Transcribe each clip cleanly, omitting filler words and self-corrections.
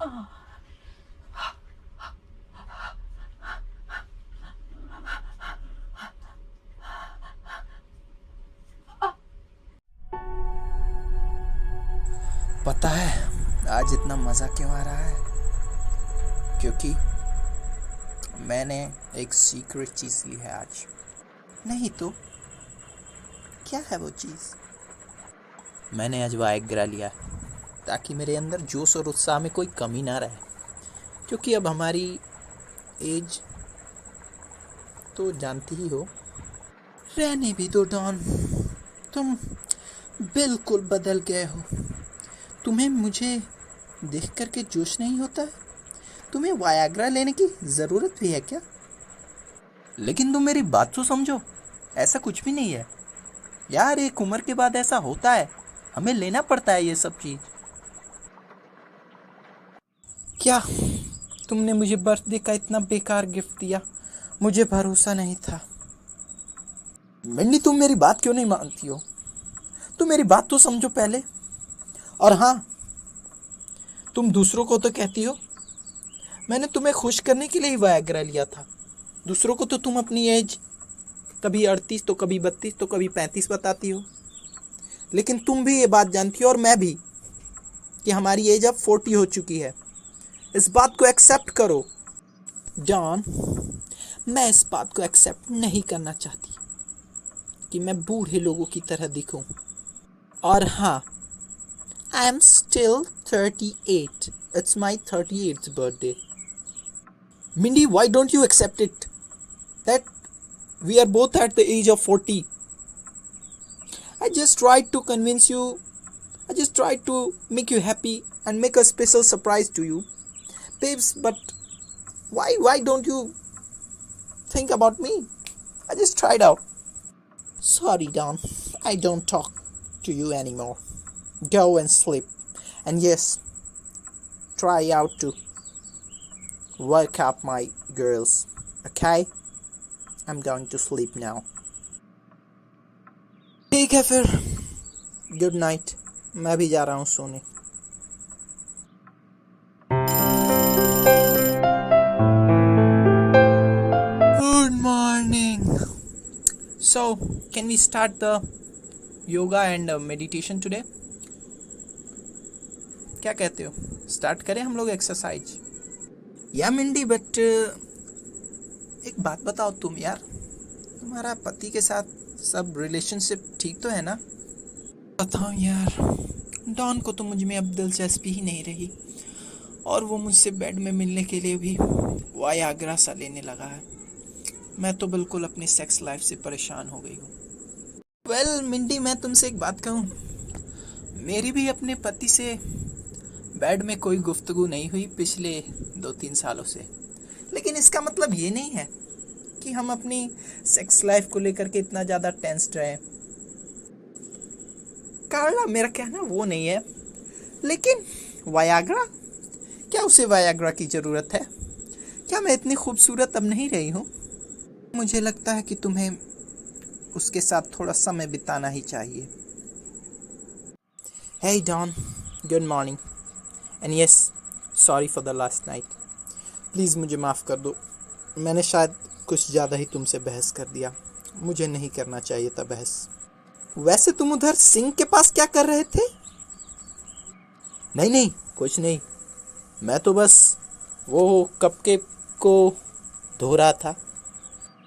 पता है आज इतना मज़ा क्यों आ रहा है? क्योंकि मैंने एक सीक्रेट चीज़ ली है आज। नहीं तो क्या है वो चीज़? मैंने आज वायग्रा लिया ताकि मेरे अंदर जोश और उत्साह में कोई कमी ना रहे। क्योंकि अब हमारी एज तो जानती ही हो। रहने भी दो डॉन, तुम बिल्कुल बदल गए हो। तुम्हें मुझे देख कर के जोश नहीं होता है? तुम्हें वायग्रा लेने की ज़रूरत भी है क्या? लेकिन तुम मेरी बात तो समझो, ऐसा कुछ भी नहीं है यार। एक उम्र के बाद ऐसा होता है, हमें लेना पड़ता है ये सब चीज़। क्या तुमने मुझे बर्थडे का इतना बेकार गिफ्ट दिया? मुझे भरोसा नहीं था। मिंडी, तुम मेरी बात क्यों नहीं मानती हो? तुम मेरी बात तो समझो पहले। और हाँ, तुम दूसरों को तो कहती हो मैंने तुम्हें खुश करने के लिए ही वायग्रा लिया था। दूसरों को तो तुम अपनी एज कभी 38 तो कभी 32 तो कभी 35 बताती हो। लेकिन तुम भी ये बात जानती हो और मैं भी कि हमारी एज अब 40 हो चुकी है। इस बात को एक्सेप्ट करो। जॉन, मैं इस बात को एक्सेप्ट नहीं करना चाहती कि मैं बूढ़े लोगों की तरह दिखूं। और हाँ, I am still 38. It's my 38th birthday. Mindy, why don't you accept it that we are both at the age of 40? I just tried to convince you. I just tried to make you happy and make a special surprise to you, babes. But why don't you think about me? I just tried out. Sorry, Don. I don't talk to you anymore. Go and sleep. And yes, try out to work up my girls. Okay? I'm going to sleep now. ठीक है फिर, good night. मैं भी जा रहा हूँ सोने। Good morning. So, can we start the yoga and meditation today? क्या कहते हो? स्टार्ट करें हम लोग एक्सरसाइज? या मिंडी, बट एक बात बताओ तुम यार, तुम्हारा पति के साथ सब रिलेशनशिप ठीक तो है ना? बताओ यार, डॉन को तो मुझ में अब दिलचस्पी ही नहीं रही और वो मुझसे बेड में मिलने के लिए भी वायाग्रा सा लेने लगा है। मैं तो बिल्कुल अपनी सेक्स लाइफ से परेशान हो गई हूँ। वेल मिंडी, मैं तुमसे एक बात कहूँ, मेरी भी अपने पति से बेड में कोई गुफ्तगू नहीं हुई पिछले 2-3 सालों से। लेकिन इसका मतलब ये नहीं है कि हम अपनी सेक्स लाइफ को लेकर के इतना ज़्यादा टेंस्ड रहे। कार्ला, मेरा कहना वो नहीं है। लेकिन वायाग्रा, क्या उसे वायाग्रा की ज़रूरत है? क्या मैं इतनी खूबसूरत अब नहीं रही हूँ? मुझे लगता है कि तुम्हें उसके साथ थोड़ा समय बिताना ही चाहिए। Hey Don, good morning. And yes, sorry for the last night. Please मुझे माफ़ कर दो। मैंने शायद कुछ ज़्यादा ही तुमसे बहस कर दिया। मुझे नहीं करना चाहिए था बहस। वैसे तुम उधर सिंक के पास क्या कर रहे थे? नहीं, कुछ नहीं। मैं तो बस वो कपकेक को धो रहा था।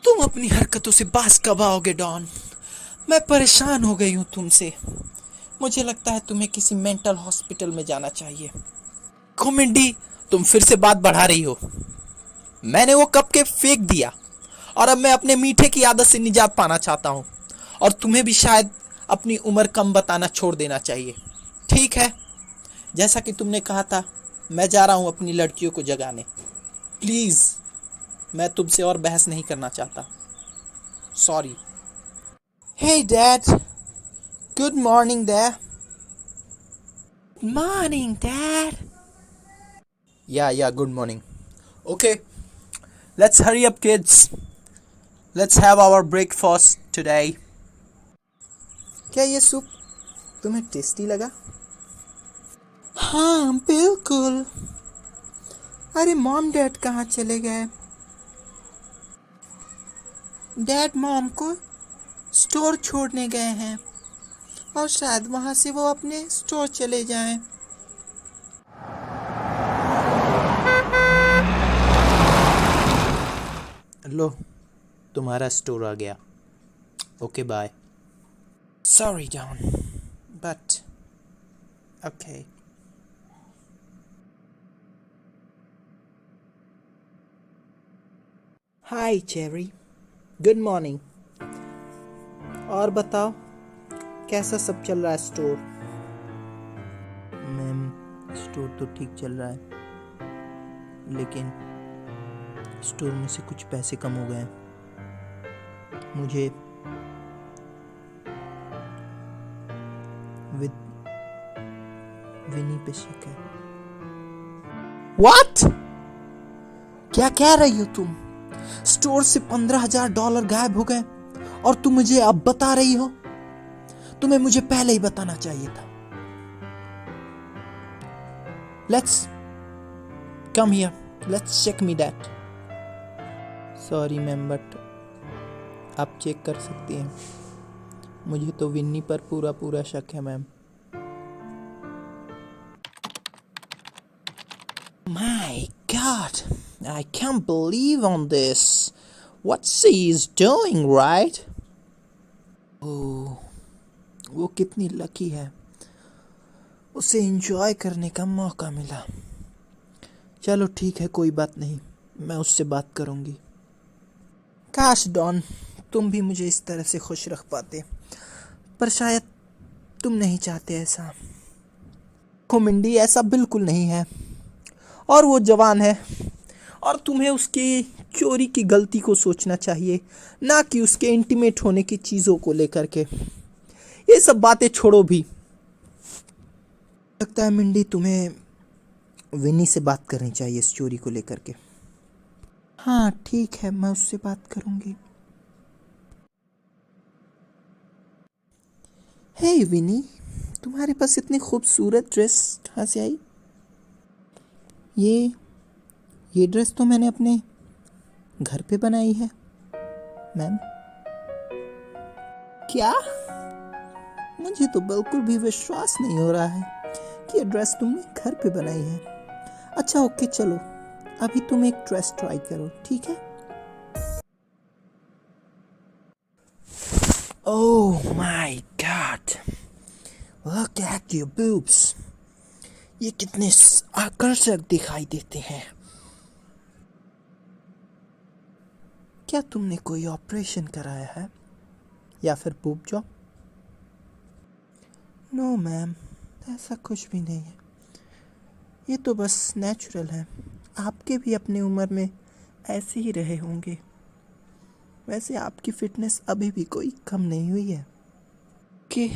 तुम अपनी हरकतों से बाज कब आओगे डॉन? मैं परेशान हो गई हूँ तुमसे। मुझे लगता है तुम्हें किसी मेंटल हॉस्पिटल में जाना चाहिए। मिंडी, तुम फिर से बात बढ़ा रही हो। मैंने वो कपकेक फेंक दिया और अब मैं अपने मीठे की आदत से निजात पाना चाहता हूँ। और तुम्हें भी शायद अपनी उम्र कम बताना छोड़ देना चाहिए। ठीक है, जैसा कि तुमने कहा था, मैं जा रहा हूँ अपनी लड़कियों को जगाने। प्लीज़, मैं तुमसे और बहस नहीं करना चाहता। Sorry. Hey dad, good morning dad. Morning dad. Yeah good morning. Okay, let's hurry up kids. Let's have our breakfast today. क्या ये सूप तुम्हें टेस्टी लगा? हाँ बिल्कुल। अरे मॉम डैड कहाँ चले गए? डैड मॉम को स्टोर छोड़ने गए हैं और शायद वहाँ से वो अपने स्टोर चले जाएं। लो, तुम्हारा स्टोर आ गया। Okay bye. Sorry John, but okay. Hi Cherry, good morning. और बताओ, कैसा सब चल रहा है स्टोर? मैम, स्टोर तो ठीक चल रहा है, लेकिन स्टोर में से कुछ पैसे कम हो गए हैं। मुझे विनी पे शक है। What? क्या कह रही हो तुम? स्टोर से $15,000 गायब हो गए और तुम मुझे अब बता रही हो? तुम्हें मुझे पहले ही बताना चाहिए था। Let's come here. Let's check me that. Sorry ma'am, but आप चेक कर सकती हैं। मुझे तो विन्नी पर पूरा शक है ma'am. My God, I can't believe on this. What she is doing, right? Oh, वो कितनी लकी है, उसे एंजॉय करने का मौका मिला। चलो ठीक है, कोई बात नहीं, मैं उससे बात करूंगी। काश डॉन, तुम भी मुझे इस तरह से खुश रख पाते, पर शायद तुम नहीं चाहते ऐसा। मिंडी, ऐसा बिल्कुल नहीं है, और वो जवान है, और तुम्हें उसकी चोरी की गलती को सोचना चाहिए, ना कि उसके इंटीमेट होने की चीज़ों को लेकर के। ये सब बातें छोड़ो भी। लगता है मिंडी, तुम्हें विनी से बात करनी चाहिए इस चोरी को लेकर के। हाँ ठीक है, मैं उससे बात करूंगी। हे विनी, तुम्हारे पास इतनी खूबसूरत ड्रेस कहाँ से आई? ये ड्रेस तो मैंने अपने घर पे बनाई है मैम। क्या? मुझे तो बिल्कुल भी विश्वास नहीं हो रहा है कि ये ड्रेस तुमने घर पे बनाई है। अच्छा ओके, चलो अभी तुम एक ड्रेस ट्राई करो, ठीक है? Oh my God, look at your boobs. ये कितने आकर्षक दिखाई देते हैं। क्या तुमने कोई ऑपरेशन कराया है या फिर बूब जॉब? नो मैम, ऐसा कुछ भी नहीं है, ये तो बस नेचुरल है। आपके भी अपनी उम्र में ऐसे ही रहे होंगे। वैसे आपकी फिटनेस अभी भी कोई कम नहीं हुई है। कि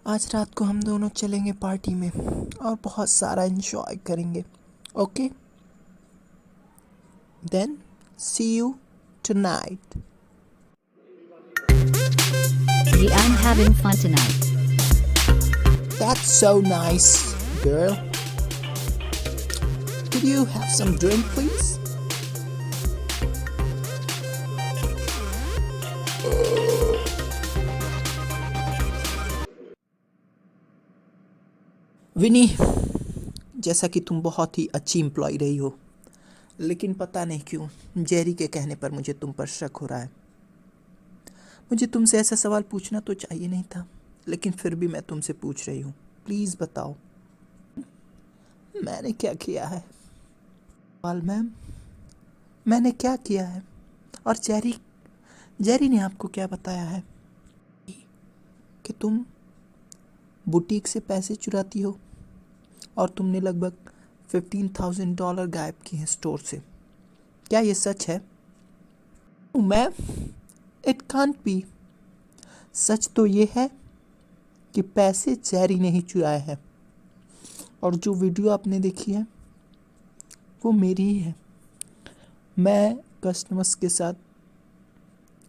आज रात को हम दोनों चलेंगे पार्टी में और बहुत सारा एंजॉय करेंगे। Okay, then see you tonight. Yeah, I'm having fun tonight. That's so nice, girl. Could you have some drink, please? विनी, जैसा कि तुम बहुत ही अच्छी एम्प्लॉय रही हो, लेकिन पता नहीं क्यों जेरी के कहने पर मुझे तुम पर शक हो रहा है। मुझे तुमसे ऐसा सवाल पूछना तो चाहिए नहीं था, लेकिन फिर भी मैं तुमसे पूछ रही हूँ। प्लीज़ बताओ, मैंने क्या किया है? मैम, मैंने क्या किया है? और जेरी ने आपको क्या बताया है कि तुम बुटीक से पैसे चुराती हो और तुमने लगभग $15,000 गायब किए हैं स्टोर से? क्या ये सच है? Ma'am, it can't be. सच तो ये है कि पैसे जेरी ने ही चुराए हैं, और जो वीडियो आपने देखी है वो मेरी ही है। मैं कस्टमर्स के साथ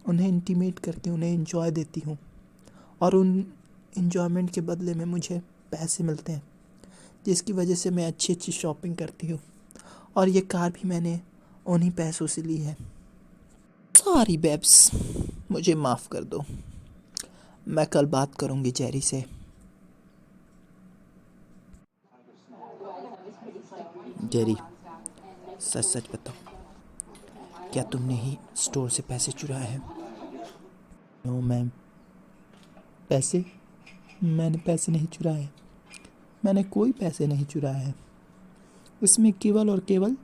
उन्हें इंटीमेट करके उन्हें एंजॉय देती हूँ, और उन एंजॉयमेंट के बदले में मुझे पैसे मिलते हैं, जिसकी वजह से मैं अच्छी शॉपिंग करती हूँ और ये कार भी मैंने उन्हीं पैसों से ली है। सॉरी बेब्स, मुझे माफ़ कर दो। मैं कल बात करूँगी जेरी से। जेरी, सच सच बताओ, क्या तुमने ही स्टोर से पैसे चुराए हैं? नो मैम, मैंने पैसे नहीं चुराए। मैंने कोई पैसे नहीं चुराए हैं। इसमें केवल और केवल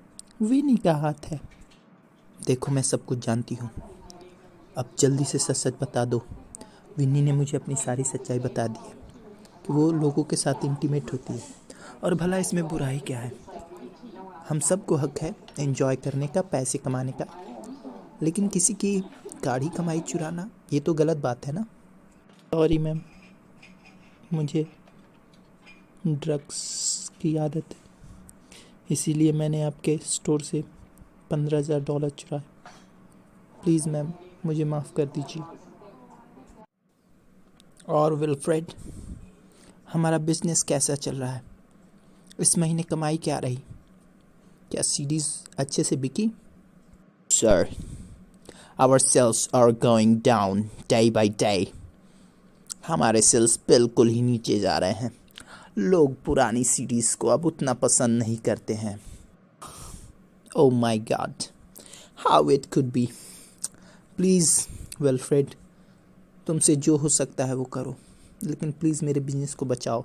विनी का हाथ है। देखो, मैं सब कुछ जानती हूँ। अब जल्दी से सच सच बता दो। विनी ने मुझे अपनी सारी सच्चाई बता दी है कि वो लोगों के साथ इंटीमेट होती है, और भला इसमें बुराई क्या है? हम सबको हक है एंजॉय करने का, पैसे कमाने का, लेकिन किसी की गाढ़ी कमाई चुराना, ये तो गलत बात है ना। सॉरी मैम, मुझे ड्रग्स की आदत है, इसीलिए मैंने आपके स्टोर से $15,000 चुराए। प्लीज़ मैम, मुझे माफ़ कर दीजिए। और विल्फ्रेड, हमारा बिजनेस कैसा चल रहा है? इस महीने कमाई क्या रही? क्या सीडीज अच्छे से बिकी? Sir, our sales are going down day by day. हमारे सेल्स बिल्कुल ही नीचे जा रहे हैं। लोग पुरानी सीडीज़ को अब उतना पसंद नहीं करते हैं। Oh my God, how it could be. Please Wilfred, तुमसे जो हो सकता है वो करो, लेकिन प्लीज़ मेरे बिजनेस को बचाओ।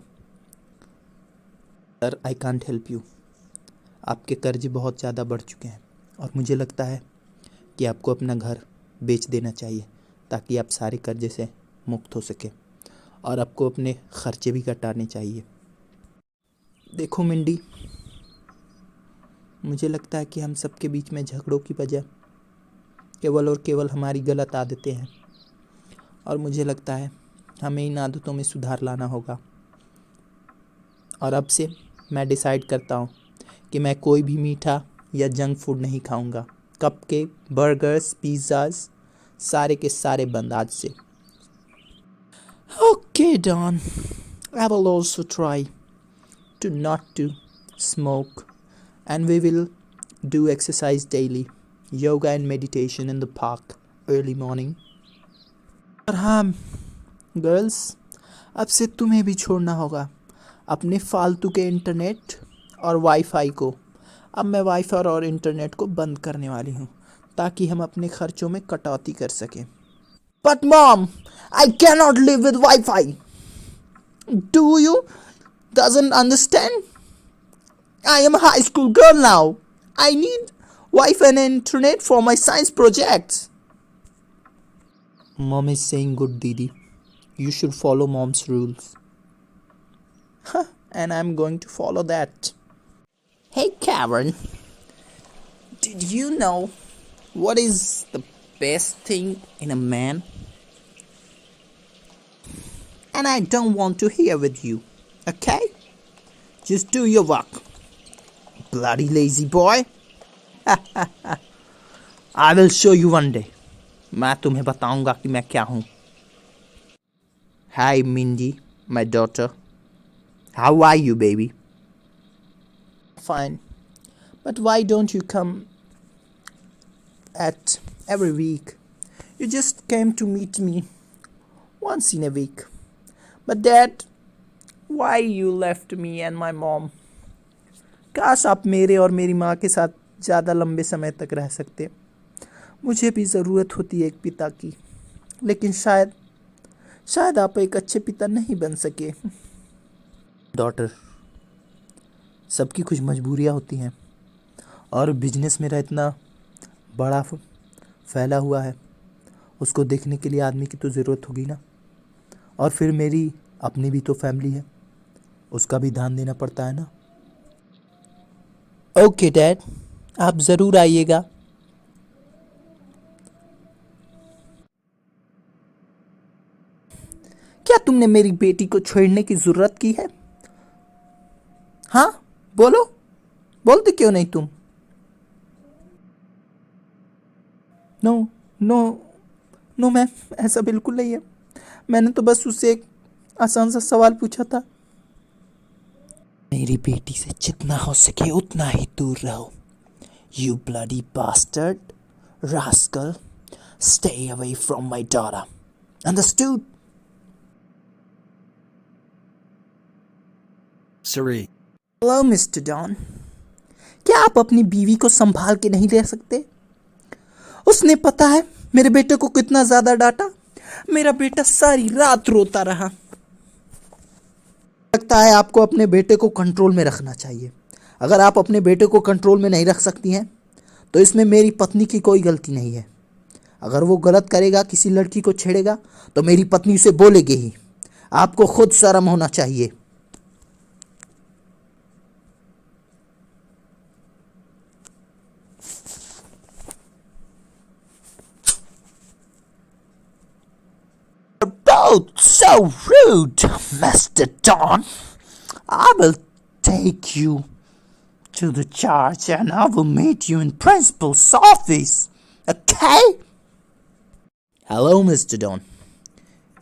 Sir, I can't help you. आपके कर्ज बहुत ज़्यादा बढ़ चुके हैं, और मुझे लगता है कि आपको अपना घर बेच देना चाहिए ताकि आप सारे कर्जे से मुक्त हो सके, और आपको अपने खर्चे भी घटाने चाहिए। देखो मिंडी, मुझे लगता है कि हम सबके बीच में झगड़ों की वजह केवल और केवल हमारी गलत आदतें हैं, और मुझे लगता है हमें इन आदतों में सुधार लाना होगा। और अब से मैं डिसाइड करता हूँ कि मैं कोई भी मीठा या जंक फूड नहीं खाऊंगा। कपकेक, बर्गर्स, पिज़्ज़ाज़, सारे के सारे बंद आज से। Okay Don, I will also try to not to smoke, and we will do exercise daily, yoga and meditation in the park early morning. और हाँ गर्ल्स, अब से तुम्हें भी छोड़ना होगा अपने फालतू के इंटरनेट और वाईफाई को। अब मैं वाईफाई और इंटरनेट को बंद करने वाली हूँ ताकि हम अपने खर्चों में कटौती कर सकें। But mom, I cannot live with Wi-Fi. Do you doesn't understand? I am a high school girl now. I need Wi-Fi and internet for my science projects. Mom is saying good, Didi. You should follow mom's rules. And I'm going to follow that. Hey Karen, did you know what is the best thing in a man? And I don't want to hear with you, okay? Just do your work. Bloody lazy boy. I will show you one day. मैं तुम्हें बताऊंगा कि मैं क्या हूँ। Hi Mindy, my daughter. How are you, baby? Fine. But why don't you come at every week? You just came to meet me once in a week. But Dad, why you left me and my mom? काश आप मेरे और मेरी माँ के साथ ज़्यादा लंबे समय तक रह सकते। मुझे भी ज़रूरत होती है एक पिता की, लेकिन शायद आप एक अच्छे पिता नहीं बन सके। डॉटर, सबकी कुछ मजबूरियाँ होती हैं, और बिजनेस मेरा इतना बड़ा फैला हुआ है, उसको देखने के लिए आदमी की तो ज़रूरत होगी ना। और फिर मेरी अपनी भी तो फैमिली है, उसका भी ध्यान देना पड़ता है ना। ओके डैड, आप ज़रूर आइएगा। क्या तुमने मेरी बेटी को छोड़ने की ज़रूरत की है? हाँ बोलते क्यों नहीं तुम? नो मैम, ऐसा बिल्कुल नहीं है। मैंने तो बस उससे एक आसान सा सवाल पूछा था। मेरी बेटी से जितना हो सके उतना ही दूर रहो। You bloody bastard, rascal, stay away from my daughter. Understood? Siri. Hello mister Don, क्या आप अपनी बीवी को संभाल के नहीं ले सकते? उसने पता है मेरे बेटे को कितना ज्यादा डांटा। मेरा बेटा सारी रात रोता रहा। लगता है आपको अपने बेटे को कंट्रोल में रखना चाहिए। अगर आप अपने बेटे को कंट्रोल में नहीं रख सकती हैं तो इसमें मेरी पत्नी की कोई गलती नहीं है। अगर वो गलत करेगा, किसी लड़की को छेड़ेगा, तो मेरी पत्नी उसे बोलेगी ही। आपको खुद शर्म होना चाहिए। Both so rude, Mr. Don. I will take you to the church and I will meet you in principal's office. Okay? Hello, Mr. Don.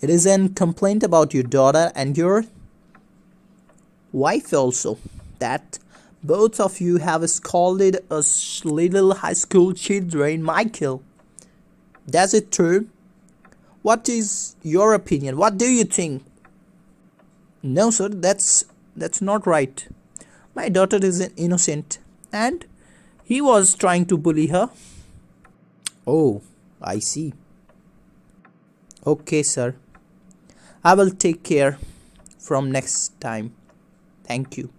It is a complaint about your daughter and your wife also, that both of you have scolded us little high school children, Michael. Does it true? What is your opinion? What do you think? No, sir, that's not right. My daughter is innocent and he was trying to bully her. Oh, I see. Okay, sir. I will take care from next time. Thank you.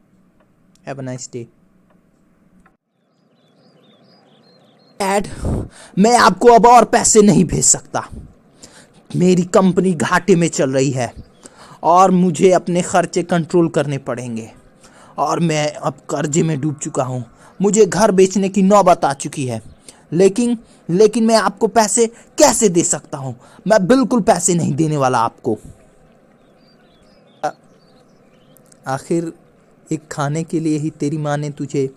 Have a nice day. Dad, मैं आपको अब और पैसे नहीं भेज सकता। मेरी company घाटे में चल रही है और मुझे अपने खर्चे कंट्रोल करने पड़ेंगे और मैं अब कर्जे में डूब चुका हूँ। मुझे घर बेचने की नौबत आ चुकी है। लेकिन मैं आपको पैसे कैसे दे सकता हूँ? मैं बिल्कुल पैसे नहीं देने वाला आपको। आखिर एक खाने के लिए ही तेरी माँ ने तुझे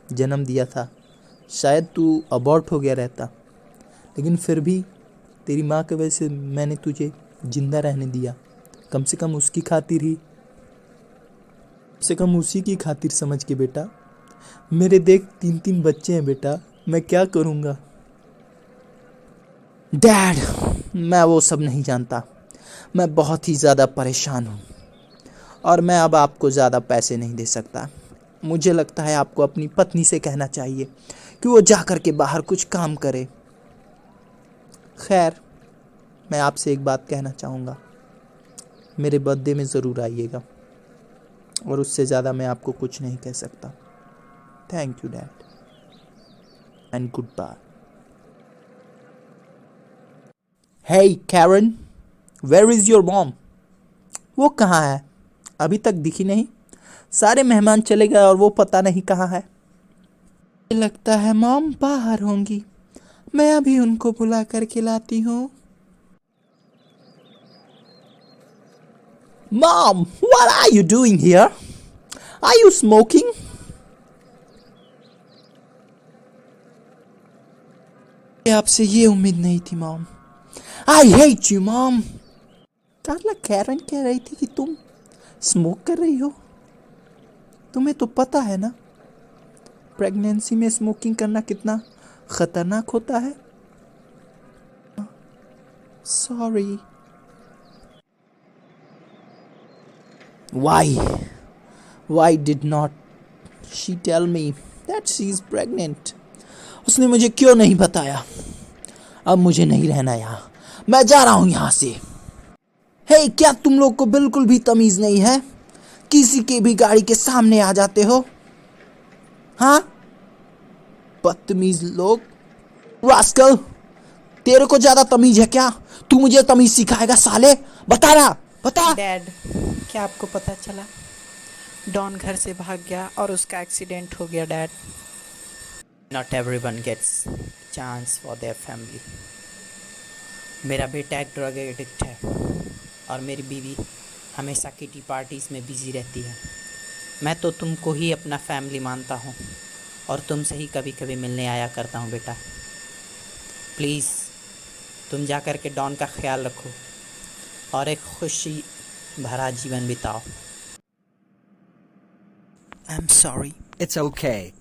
जन्म दिया था। शायद तू अबॉर्ट हो गया रहता, लेकिन फिर भी तेरी माँ की वजह से मैंने तुझे जिंदा रहने दिया। कम से कम उसकी खातिर ही, कम से कम उसी की खातिर समझ के बेटा। मेरे देख 3-3 बच्चे हैं बेटा, मैं क्या करूँगा? डैड, मैं वो सब नहीं जानता। मैं बहुत ही ज़्यादा परेशान हूँ और मैं अब आपको ज़्यादा पैसे नहीं दे सकता। मुझे लगता है आपको अपनी पत्नी से कहना चाहिए कि वो जा कर के बाहर कुछ काम करे। खैर, मैं आपसे एक बात कहना चाहूँगा, मेरे बर्थडे में ज़रूर आइएगा और उससे ज़्यादा मैं आपको कुछ नहीं कह सकता। Thank you dad and goodbye. Hey Karen, where is your mom? वो कहाँ है? अभी तक दिखी नहीं। सारे मेहमान चले गए और वो पता नहीं कहाँ है। लगता है मॉम बाहर होंगी। मैं अभी उनको बुला करके लाती हूँ। Mom, what are you doing here? Are you smoking? आपसे ये उम्मीद नहीं थी mom. I hate you, mom. Carla, Karen कह रही थी कि तुम स्मोक कर रही हो। तुम्हें तो पता है ना प्रेगनेंसी में स्मोकिंग करना कितना खतरनाक होता है। Sorry. Why did not she tell me that she is pregnant? उसने मुझे क्यों नहीं बताया? अब मुझे नहीं रहना यहाँ, मैं जा रहा हूँ यहाँ से। हे, क्या तुम लोग को बिल्कुल भी तमीज नहीं है? किसी के भी गाड़ी के सामने आ जाते हो? हाँ, बदतमीज लोग। रास्कल, तेरे को ज्यादा तमीज है क्या? तू मुझे तमीज सिखाएगा साले? बता रहा, बता। डैड, क्या आपको पता चला? डॉन घर से भाग गया और उसका एक्सीडेंट हो गया dad. Not everyone gets chance for their family. मेरा बेटा एक ड्रग एडिक्ट है और मेरी बीवी हमेशा किटी पार्टीज़ में बिजी रहती है। मैं तो तुमको ही अपना फैमिली मानता हूँ और तुमसे ही कभी कभी मिलने आया करता हूँ बेटा। प्लीज़ तुम जा कर के डॉन का ख्याल रखो और एक खुशी भरा जीवन बिताओ। I'm sorry. It's okay.